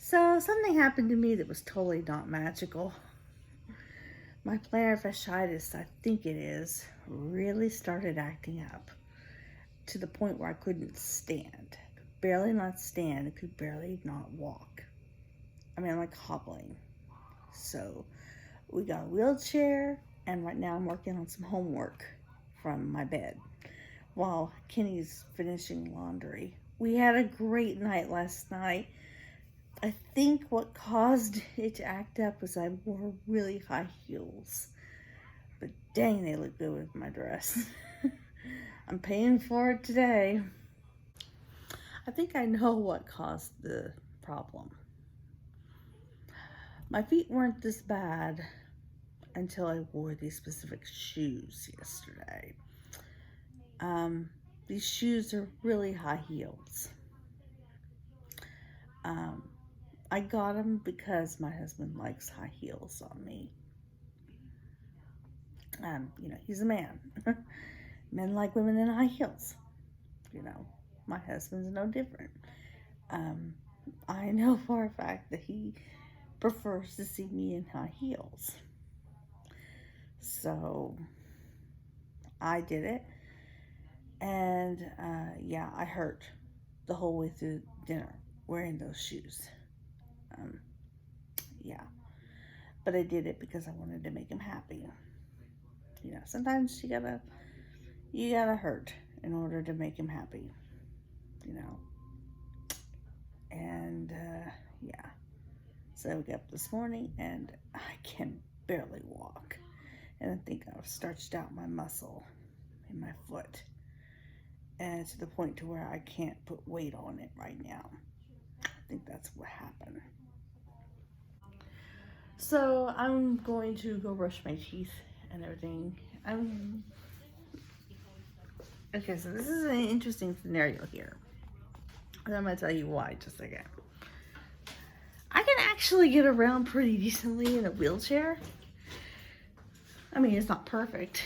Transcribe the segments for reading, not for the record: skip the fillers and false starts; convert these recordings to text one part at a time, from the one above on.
So something happened to me that was totally not magical. My plantar fascitis, I think it is, really started acting up to the point where I couldn't stand. Could barely not stand. I could barely not walk. I mean, I'm like hobbling. So we got a wheelchair, and right now I'm working on some homework from my bed while Kenny's finishing laundry. We had a great night last night. I think what caused it to act up was I wore really high heels. But dang, they look good with my dress. I'm paying for it today. I think I know what caused the problem. My feet weren't this bad until I wore these specific shoes yesterday. These shoes are really high heels. I got them because my husband likes high heels on me. He's a man. Men like women in high heels. My husband's no different. I know for a fact that he prefers to see me in high heels. So I did it. And I hurt the whole way through dinner wearing those shoes. But I did it because I wanted to make him happy. Sometimes you gotta hurt in order to make him happy. And so I woke up this morning and I can barely walk. And I think I've stretched out my muscle in my foot. And to the point to where I can't put weight on it right now. I think that's what happened. So I'm going to go brush my teeth and everything. Okay, so this is an interesting scenario here. And I'm going to tell you why in just a second. I can actually get around pretty decently in a wheelchair. I mean, it's not perfect.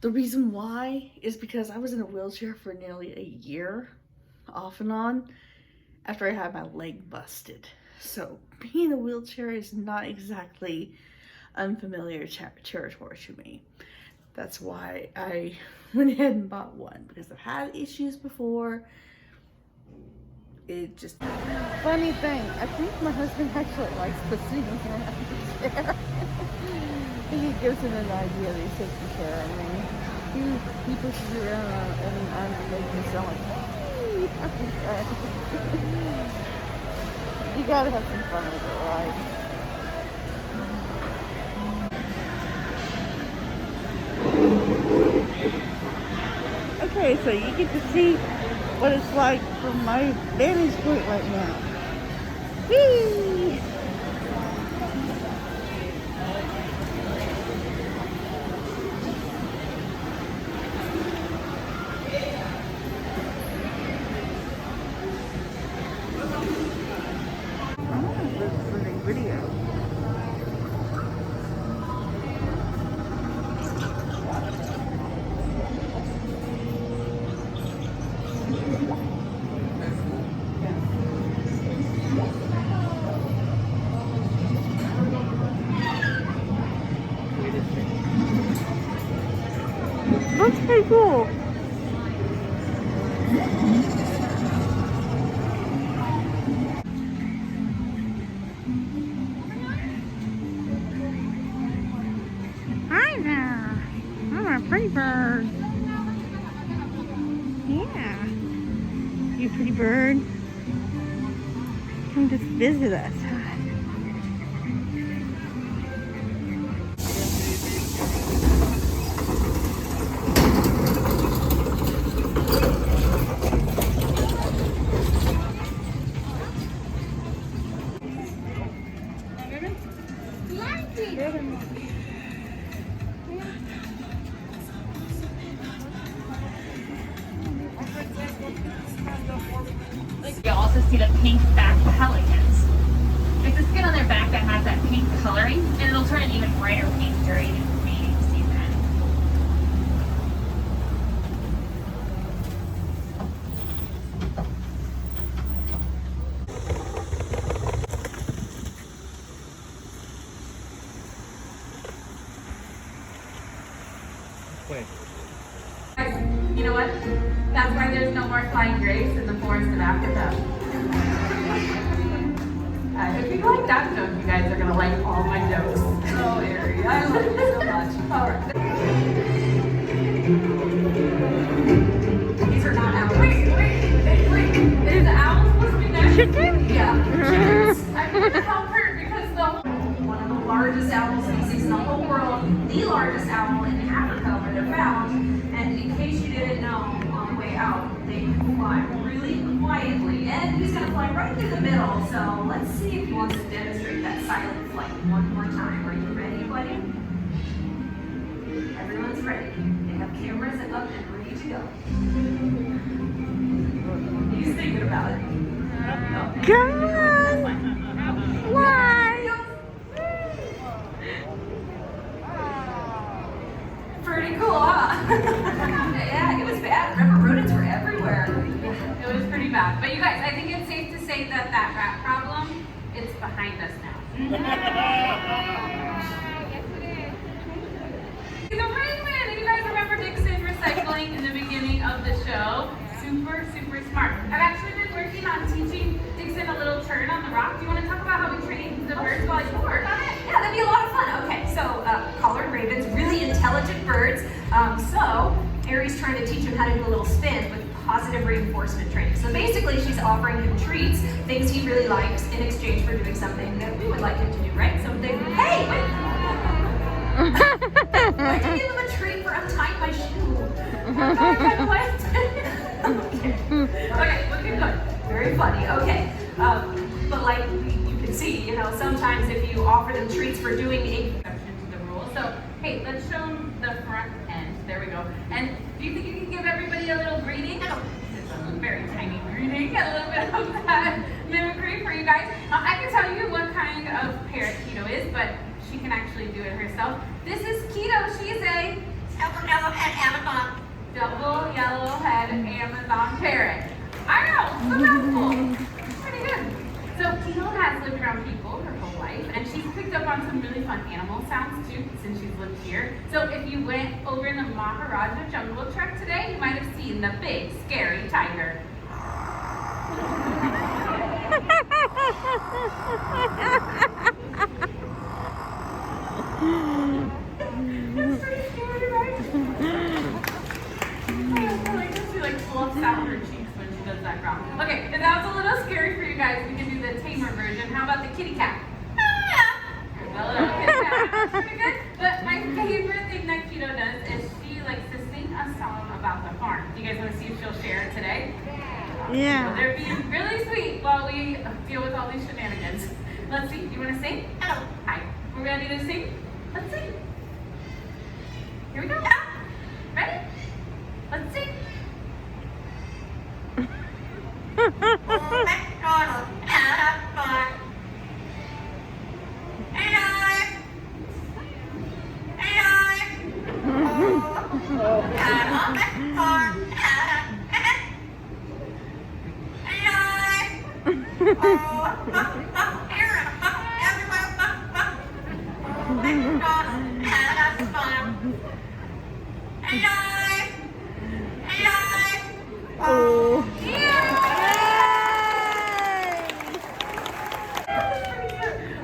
The reason why is because I was in a wheelchair for nearly a year, off and on, after I had my leg busted. So being in a wheelchair is not exactly unfamiliar territory to me. That's why I went ahead and bought one, because I've had issues before. It just... Funny thing, I think my husband actually likes pushing me around the chair. I think it gives him an idea that he's taking care of me. He pushes me around and I'm making me sound like, hey, you gotta have some fun with it, right? Okay, so you get to see what it's like from my vantage point right now. Whee! This is a new video. That's pretty cool. Hi there. I'm a pretty bird. Yeah. You pretty bird. Come just visit us. You'll also see the pink back pelicans. It's the skin on their back that has that pink coloring, and it'll turn an even brighter pink during mating season. You know what? That's why there's no more flying grapes in the forest of Africa. If you like that joke, you guys are gonna like all my jokes. Oh, Ari, I love you so much. All right. These are not owls. Wait. Is the owl supposed to be next? Chicken? Yeah. Chickens. I'm gonna help her because one of the largest owl species in the whole world, the largest owl in Africa where they're found. And in case you didn't know, on the way out, they can fly really quietly. And he's gonna fly right through the middle. So let's see if he wants to demonstrate that silent flight one more time. Are you ready, buddy? Everyone's ready. They have cameras up and ready to go. He's thinking about it. No. Come on! Why? Pretty cool, huh? Yeah, it was bad. Remember, rodents were everywhere. Yeah, it was pretty bad. But you guys, I think it's safe to say that that rat problem, it's behind us now. Yes, it is. The rain man! And you guys remember Dixon recycling in the beginning of the show? Super, super smart. I've actually been working on teaching Dixon a little turn on the rock. Do you want to talk about how we train the birds while you work on it? Yeah, that'd be a lot of fun. Okay, so collared ravens, really intelligent birds. So Ari's trying to teach him how to do a little spin with positive reinforcement training. So basically she's offering him treats, things he really likes in exchange for doing something that we would like him to do, right? Something, hey, wait. Why did you give him a treat for untying my shoe? Okay, looking good. Very funny. Okay. But like you can see, you know, sometimes if you offer them treats for doing a exception to the rule. So, hey, let's show them the front end. There we go. And do you think you can give everybody a little greeting? It's a very tiny greeting, a little bit of that mimicry for you guys. I can tell you what kind of parrot Keto is, but she can actually do it herself. This is Keto. She's a double yellowhead Amazon parrot. I know, it's a mouthful. Pretty good. So Keto has lived around people her whole life, and she's picked up on some really fun animal sounds too since she's lived here. So if you went over in the Maharaja Jungle Trek today, you might have seen the big, scary tiger. It's pretty scary, right? She like fluffs out her cheeks when she does that growl. Okay, if that was a little scary for you guys, we can do the tamer version. How about the kitty cat? There's a little kitty cat. Pretty good. But my favorite thing that Keto does is she likes to sing a song about the farm. Do you guys want to see if she'll share it today? Yeah. So they're being really sweet while we deal with all these shenanigans. Let's see. You want to sing? Hello. Hi. We're ready to sing? Let's sing. Here we go. Ready? Let's sing. Oh.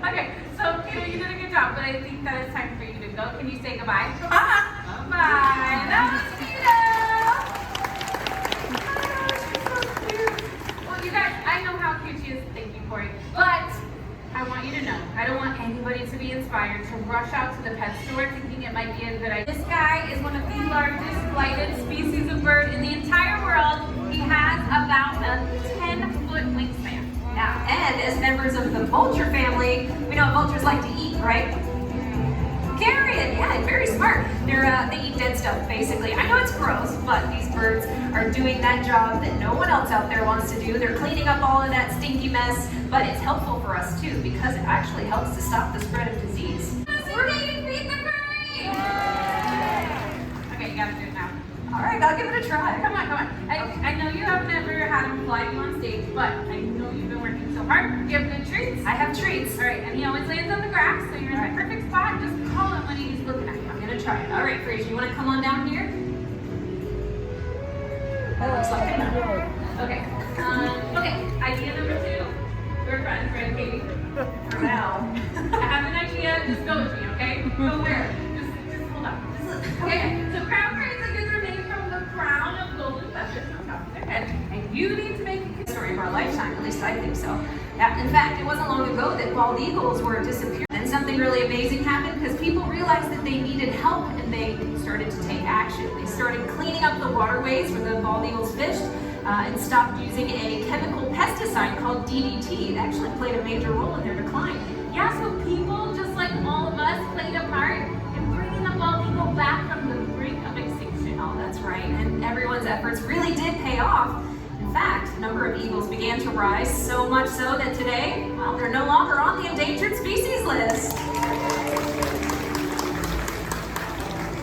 Okay, so Keto, you did a good job, but I think that it's time for you to go. Can you say goodbye? Bye. That was Keto. Oh, she's so cute. Well, you guys, I know how cute she is. Thank you, Corey. But I want you to know, I don't want anybody to be inspired to rush out to the pet store thinking it might be a good idea. This guy is one of the largest blighted species of bird in the entire world. He has about a 10-foot wingspan. Now, and as members of the vulture family, we know what vultures like to eat, right? Carrion, yeah, very smart. They eat dead stuff, basically. I know it's gross, but these birds are doing that job that no one else out there wants to do. They're cleaning up all of that stinky mess, but it's helpful for us too because it actually helps to stop the spread of disease. We're going to feed the curry! Okay, you gotta do it now. All right, I'll give it a try. Come on, come on. I know you have never had him fly you on stage, but I know you've been working so hard. You have good treats? I have treats. All right, and he always lands on the grass, so you're in the perfect spot. Just call him when he's looking at you. I'm gonna try it. All right, Fraser, you wanna come on down here? That looks like enough. Okay. Okay. Idea number 2. We're friends, right, Katie? For now. I have an idea. Just go with me, okay? Go where? Just hold on. Okay. So crown braids get their name from the crown of golden feathers on top of their head, and you need to make a story of our lifetime. At least I think so. Yeah. In fact, it wasn't long ago that bald eagles were disappearing. And something really amazing happened because people realized that they needed help and they started to take action. They started cleaning up the waterways where the bald eagles fished and stopped using a chemical pesticide called DDT. It actually played a major role in their decline. Yeah, so people, just like all of us, played a part in bringing the bald eagle back from the brink of extinction. Oh, that's right. And everyone's efforts really did pay off. In fact, the number of eagles began to rise, so much so that today, well, they're no longer on the endangered species list.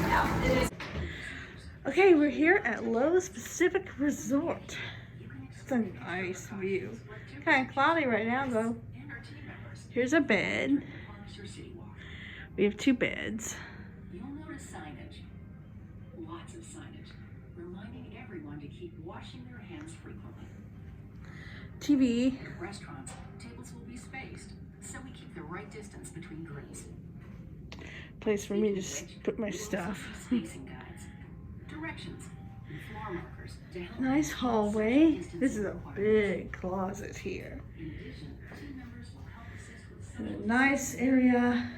Yeah, it is. Okay, we're here at Lowe's Pacific Resort. It's a nice view. Kind of cloudy right now though. Here's a bed. We have 2 beds. You'll notice signage. Lots of signage. Reminding everyone to keep washing their hands frequently. TV. In restaurants, tables will be spaced, so we keep the right distance between groups. Place for me to just put my stuff. Spacing guides, directions, and floor markers to help. Nice hallway. This is a big closet here. In addition, team members will help assist with And social a nice area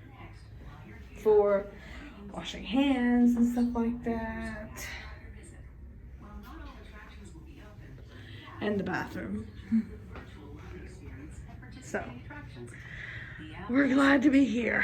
next while you're here. for washing hands and stuff like that. Visit. While not all attractions will be open, And the bathroom. virtual learning experience and participating attractions. The app We're glad to be here.